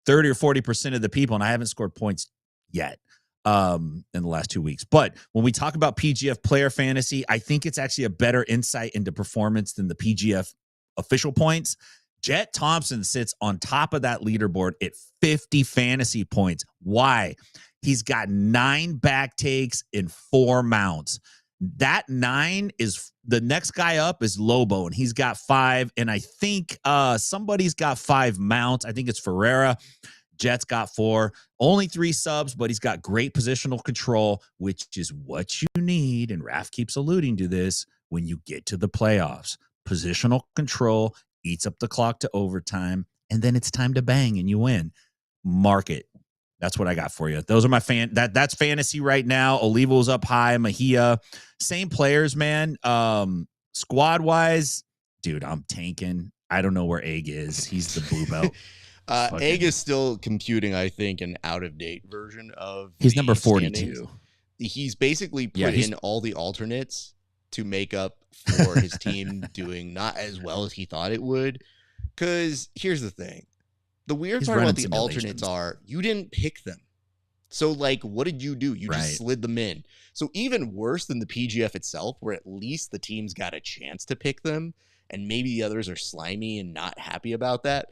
30 or 40% of the people, and I haven't scored points yet in the last 2 weeks. But when we talk about PGF player fantasy, I think it's actually a better insight into performance than the PGF official points. Jet Thompson sits on top of that leaderboard at 50 fantasy points. Why? He's got 9 back takes and 4 mounts. That 9 is the next guy up is Lobo, and he's got 5. And I think somebody's got 5 mounts. I think it's Ferreira. Jet's got 4. Only 3 subs, but he's got great positional control, which is what you need. And Raph keeps alluding to this when you get to the playoffs. Positional control eats up the clock to overtime, and then it's time to bang and you win. Mark it. That's what I got for you. Those are my that's fantasy right now. Olivo's up high, Mejia. Same players, man. Squad wise, dude, I'm tanking. I don't know where Egg is. He's the blue belt. Egg is still computing, I think, an out-of-date version of he's number 42. Standings. He's basically put in all the alternates to make up for his team doing not as well as he thought it would. Because here's the thing. The weird part about the alternates are you didn't pick them. So, like, what did you do? You just slid them in. So even worse than the PGF itself, where at least the teams got a chance to pick them, and maybe the others are slimy and not happy about that.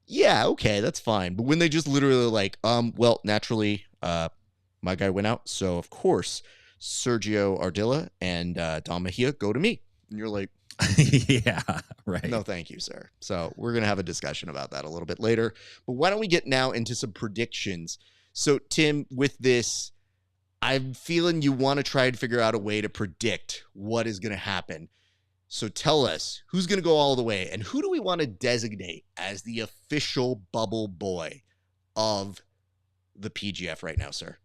Yeah, okay, that's fine. But when they just literally like, well, naturally, my guy went out, so of course, Sergio Ardilla and Dom Mejia go to me. And you're like, yeah, right. No, thank you, sir. So we're going to have a discussion about that a little bit later. But why don't we get now into some predictions? So, Tim, with this, I'm feeling you want to try and figure out a way to predict what is going to happen. So tell us, who's going to go all the way, and who do we want to designate as the official bubble boy of the PGF right now, sir?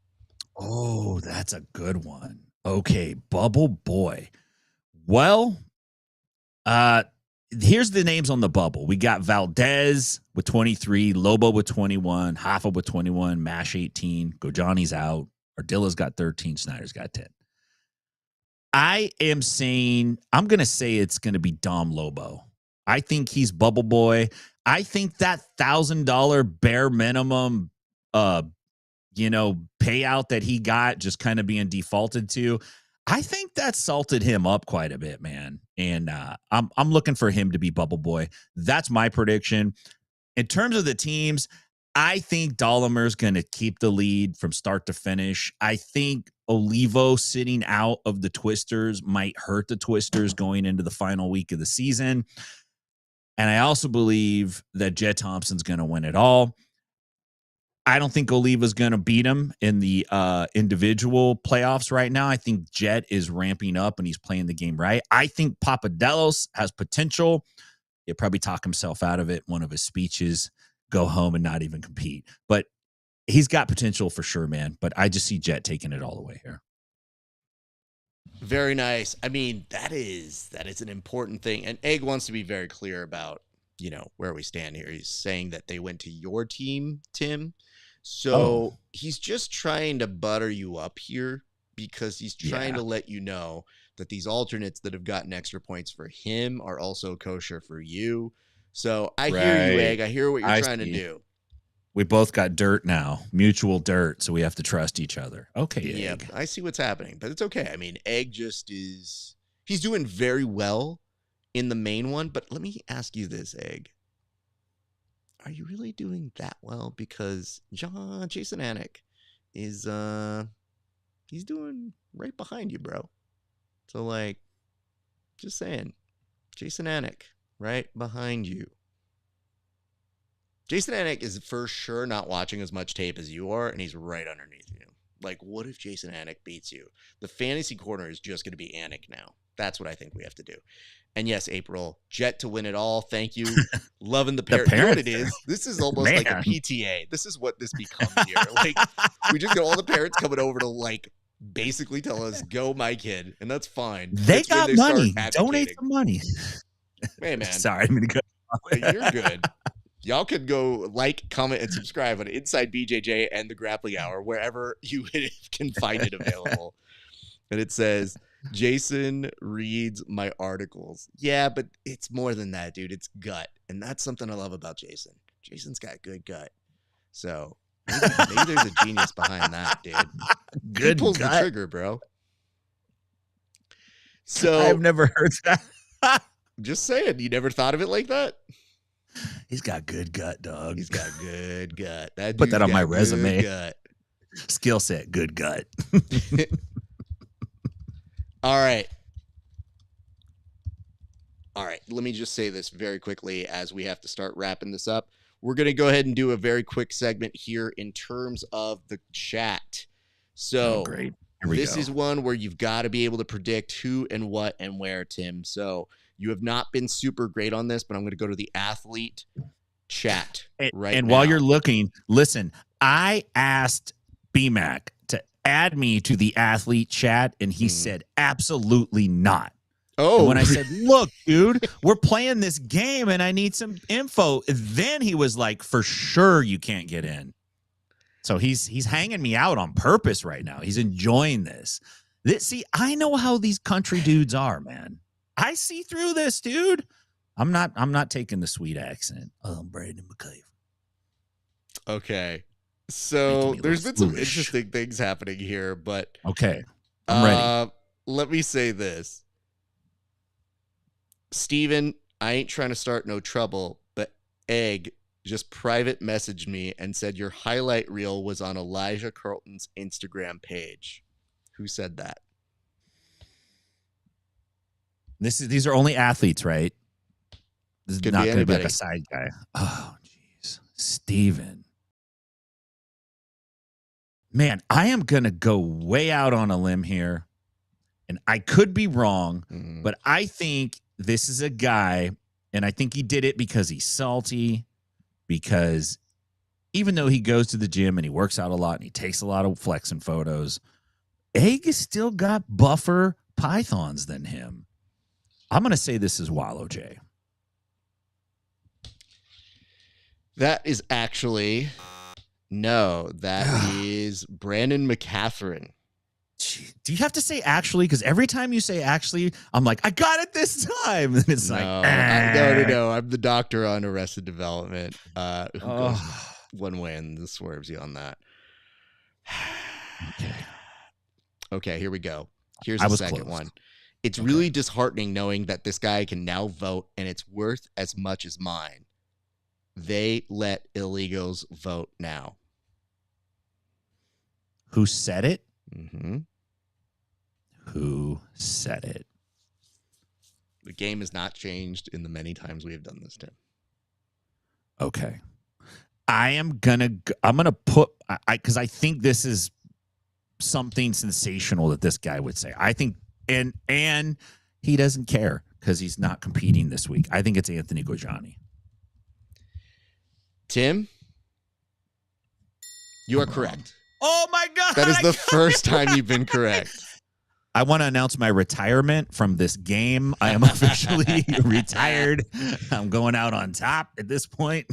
Oh, that's a good one. Okay, bubble boy. Well, here's the names on the bubble. We got Valdez with 23, Lobo with 21, Hoffa with 21, Mash 18, Gojani's out, Ardilla's got 13, Snyder's got 10. I'm going to say it's going to be Dom Lobo. I think he's bubble boy. I think that $1,000 bare minimum, payout that he got just kind of being defaulted to, I think that salted him up quite a bit, man. And I'm looking for him to be bubble boy. That's my prediction. In terms of the teams, I think Dahlemer's going to keep the lead from start to finish. I think Olivo sitting out of the Twisters might hurt the Twisters going into the final week of the season. And I also believe that Jet Thompson's going to win it all. I don't think Oliva's going to beat him in the individual playoffs right now. I think Jet is ramping up and he's playing the game right. I think Papadelos has potential. He'll probably talk himself out of it. One of his speeches, go home and not even compete. But he's got potential for sure, man. But I just see Jet taking it all the way here. Very nice. I mean, that is an important thing. And Egg wants to be very clear about, where we stand here. He's saying that they went to your team, Tim. So he's just trying to butter you up here because he's trying to let you know that these alternates that have gotten extra points for him are also kosher for you. So I hear you, Egg. I hear what you're trying to do. We both got dirt now, mutual dirt, so we have to trust each other. Okay, Egg. I see what's happening, but it's okay. I mean, Egg he's doing very well in the main one, but let me ask you this, Egg. Are you really doing that well? Because Jason Anik is he's doing right behind you, bro. So just saying, Jason Anik right behind you. Jason Anik is for sure not watching as much tape as you are, and he's right underneath you. What if Jason Anik beats you? The fantasy corner is just going to be Anik now. That's what I think we have to do. And yes, April, Jet to win it all. Thank you. Loving the parents. You know what it is? This is almost like a PTA. This is what this becomes here. We just get all the parents coming over to basically tell us, go my kid. And that's fine. They got money. Donate some money. Hey, man. Sorry, I'm going to go. You're good. Y'all could go comment, and subscribe on Inside BJJ and the Grappling Hour, wherever you can find it available. And it says, Jason reads my articles. Yeah, but it's more than that, dude. It's gut. And that's something I love about Jason. Jason's got good gut. So maybe there's a genius behind that, dude. Good he pulls gut. the trigger, bro. So I've never heard that. Just saying, you never thought of it like that? He's got good gut, dog. He's got good gut. Put that on my resume. Gut. Skill set, good gut. All right. Let me just say this very quickly as we have to start wrapping this up. We're going to go ahead and do a very quick segment here in terms of the chat. So great. This is one where you've got to be able to predict who and what and where, Tim. So you have not been super great on this, but I'm going to go to the athlete chat right now. And while you're looking, listen, I asked BMAC to add me to the athlete chat, and he said, absolutely not. Oh, and when I said, look, dude, we're playing this game and I need some info. Then he was like, for sure you can't get in. So he's hanging me out on purpose right now. He's enjoying this. See, I know how these country dudes are, man. I see through this, dude. I'm not taking the sweet accent. Oh, I'm Brandon McCabe. Okay. So there's been some interesting things happening here, but okay. I'm ready. Let me say this. Steven, I ain't trying to start no trouble, but Egg just private messaged me and said your highlight reel was on Elijah Carlton's Instagram page. Who said that? These are only athletes, right? This is not going to be like a side guy. Oh, jeez. Steven. Man, I am going to go way out on a limb here, and I could be wrong, but I think this is a guy, and I think he did it because he's salty, because even though he goes to the gym and he works out a lot and he takes a lot of flexing photos, Egg has still got buffer pythons than him. I'm going to say this is Wallow J. That is actually, no, that is Brandon McCaffrey. Do you have to say actually? Because every time you say actually, I'm like, I got it this time. And it's No, no. I'm the doctor on Arrested Development who goes one way and swerves you on that. Okay, here we go. Here's the second one. It's really disheartening knowing that this guy can now vote and it's worth as much as mine. They let illegals vote now. Who said it? Mm-hmm. Who said it? The game has not changed in the many times we have done this, Tim. Okay. I'm gonna put, because I think this is something sensational that this guy would say. I think, and he doesn't care because he's not competing this week. I think it's Anthony Gojani. Tim, you are correct. Oh my God. That is the first time you've been correct. I want to announce my retirement from this game. I am officially retired. I'm going out on top at this point.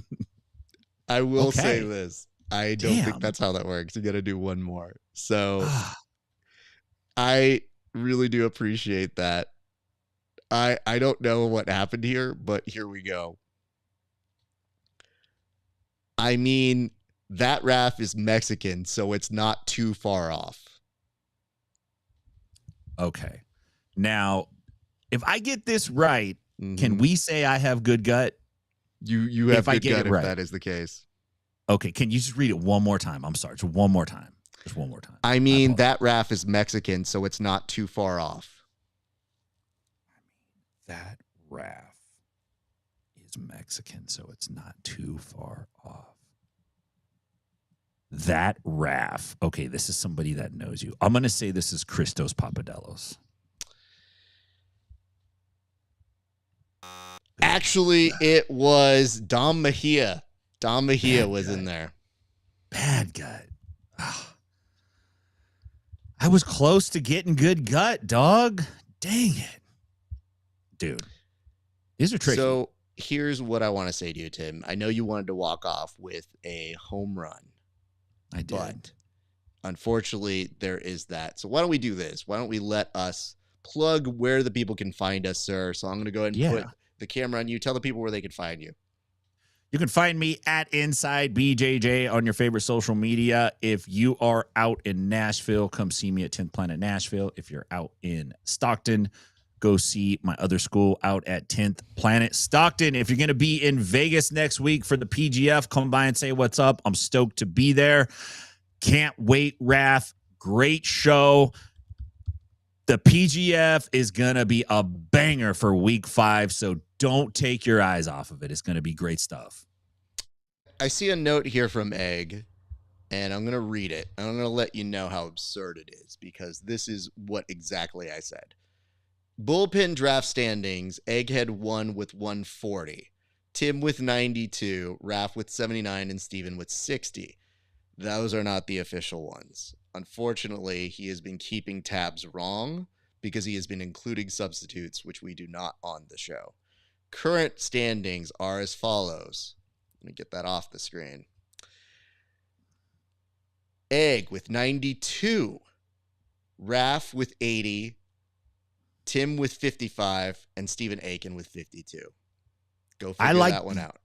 I will say this. I don't think that's how that works. You got to do one more. So I really do appreciate that. I don't know what happened here, but here we go. I mean, that Raph is Mexican, so it's not too far off. Okay. Now, if I get this right, can we say I have good gut? You have good gut if that is the case. Okay. Can you just read it one more time? I'm sorry. Just one more time. Just one more time. I mean, that Raph is Mexican, so it's not too far off. That Raph is Mexican, so it's not too far off. That Raph. Okay, this is somebody that knows you. I'm going to say this is Christos Papadelos. Actually, it was Dom Mejia. Dom Mejia was in there. Bad gut. Oh. I was close to getting good gut, dog. Dang it. Dude, these are tricky. So here's what I want to say to you, Tim. I know you wanted to walk off with a home run. I did. But unfortunately, there is that. So why don't we do this? Why don't we let us plug where the people can find us, sir? So I'm going to go ahead and put the camera on you. Tell the people where they can find you. You can find me at Inside BJJ on your favorite social media. If you are out in Nashville, come see me at 10th Planet Nashville. If you're out in Stockton, go see my other school out at 10th Planet Stockton. If you're going to be in Vegas next week for the PGF, come by and say what's up. I'm stoked to be there. Can't wait, Raph. Great show. The PGF is going to be a banger for week 5, so don't take your eyes off of it. It's going to be great stuff. I see a note here from Egg, and I'm going to read it. I'm going to let you know how absurd it is, because this is what exactly I said. Bullpen draft standings, Egghead won with 140, Tim with 92, Raph with 79, and Steven with 60. Those are not the official ones. Unfortunately, he has been keeping tabs wrong because he has been including substitutes, which we do not on the show. Current standings are as follows. Let me get that off the screen. Egg with 92, Raph with 80, Tim with 55, and Stephen Aiken with 52. Go figure that one out.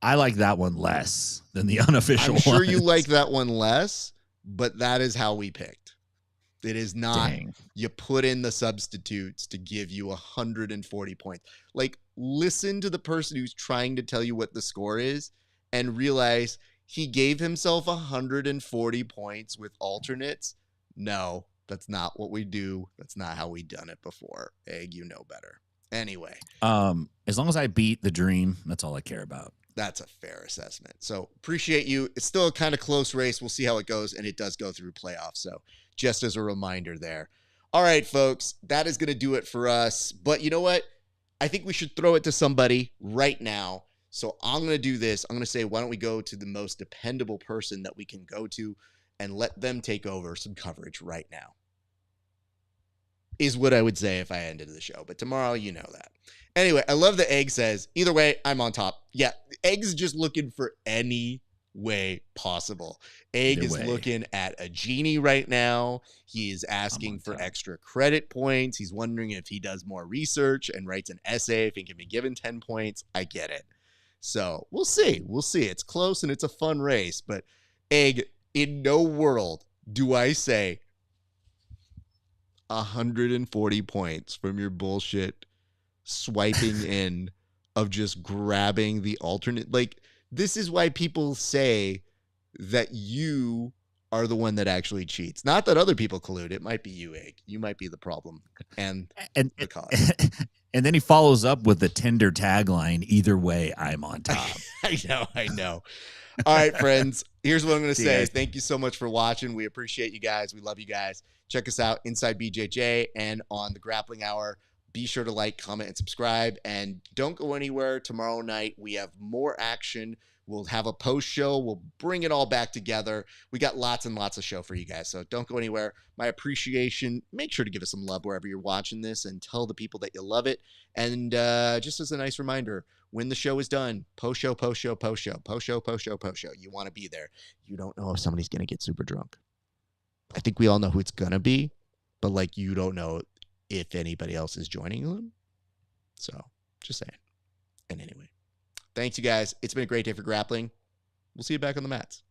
I like that one less than the unofficial one. I'm sure you like that one less, but that is how we picked. It is not, you put in the substitutes to give you 140 points. Like, listen to the person who's trying to tell you what the score is and realize he gave himself 140 points with alternates. No, that's not what we do. That's not how we done it before. Egg, you know better. Anyway. As long as I beat the dream, that's all I care about. That's a fair assessment. So appreciate you. It's still a kind of close race. We'll see how it goes, and it does go through playoffs. So just as a reminder there. All right, folks, that is going to do it for us. But you know what? I think we should throw it to somebody right now. So I'm going to do this. I'm going to say, why don't we go to the most dependable person that we can go to and let them take over some coverage right now, is what I would say if I ended the show. But tomorrow, you know that. Anyway, I love that Egg says, either way, I'm on top. Yeah, Egg's just looking for any way possible. Egg is looking at a genie right now. He is asking for extra credit points. He's wondering if he does more research and writes an essay, if he can be given 10 points. I get it. So we'll see. We'll see. It's close and it's a fun race. But Egg, in no world do I say 140 points from your bullshit swiping in of just grabbing the alternate. Like, this is why people say that you are the one that actually cheats. Not that other people collude. It might be you, Egg. You might be the problem and the cause. And then he follows up with the tender tagline, either way, I'm on top. I know. All right, friends. Here's what I'm going to say. Thank you so much for watching. We appreciate you guys. We love you guys. Check us out inside BJJ and on the Grappling Hour. Be sure to like, comment, and subscribe. And don't go anywhere. Tomorrow night, we have more action. We'll have a post show. We'll bring it all back together. We got lots and lots of show for you guys. So don't go anywhere. My appreciation. Make sure to give us some love wherever you're watching this and tell the people that you love it. And just as a nice reminder, when the show is done, post show, post show, post show, post show, post show, post show. You want to be there. You don't know if somebody's going to get super drunk. I think we all know who it's going to be, but like, you don't know if anybody else is joining them. So just saying. And anyway, thanks you guys. It's been a great day for grappling. We'll see you back on the mats.